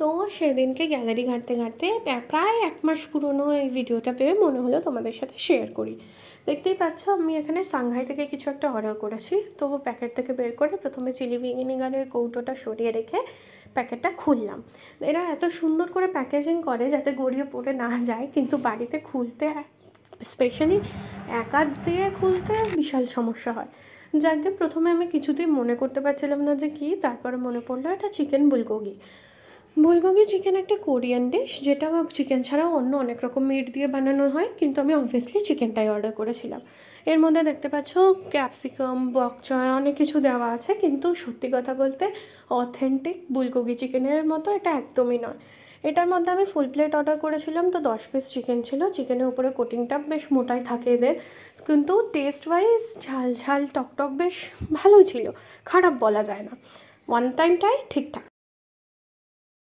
তো সেদিনকে গ্যালারি ঘাঁটতে ঘাঁটতে প্রায় 1 মাস পুরনো এই ভিডিওটা পেয়ে মনে হলো তোমাদের সাথে শেয়ার করি। দেখতেই পাচ্ছ আমি এখানে সাংহাই থেকে কিছু একটা অর্ডার করেছি। তো প্যাকেট থেকে বের করে প্রথমে চিলি ভিনেগারের কৌটোটা সরিয়ে রেখে প্যাকেটটা খুললাম। এরা এত সুন্দর করে প্যাকেজিং করে যাতে গড়িয়ে পড়ে না যায়, কিন্তু বাড়িতে খুলতে স্পেশালি একা দিয়ে খুলতে বিশাল সমস্যা হয়। যাকে প্রথমে আমি কিছুতেই মনে করতে পারছিলাম না যে কী, তারপরে মনে পড়লো এটা চিকেন বুলগোগি। বুলগোগি চিকেন একটা কোরিয়ান ডিশ, যেটা চিকেন ছাড়াও অন্য অনেক রকম মিট দিয়ে বানানো হয়, কিন্তু আমি অবভিয়াসলি চিকেনটাই অর্ডার করেছিলাম। এর মধ্যে দেখতে পাচ্ছ ক্যাপসিকাম, বক চয় অনেক কিছু দেওয়া আছে, কিন্তু সত্যি কথা বলতে অথেন্টিক বুলগোগি চিকেনের মতো এটা একদমই নয়। এটার মধ্যে আমি ফুল প্লেট অর্ডার করেছিলাম, তো 10 পিস চিকেন ছিল। চিকেনের উপরে কোটিংটা বেশ মোটাই থাকে এদের, কিন্তু টেস্ট ওয়াইজ ঝাল ঝাল টক টক বেশ ভালোই ছিল, খারাপ বলা যায় না। ওয়ান টাইম ট্রাই ঠিকঠাক।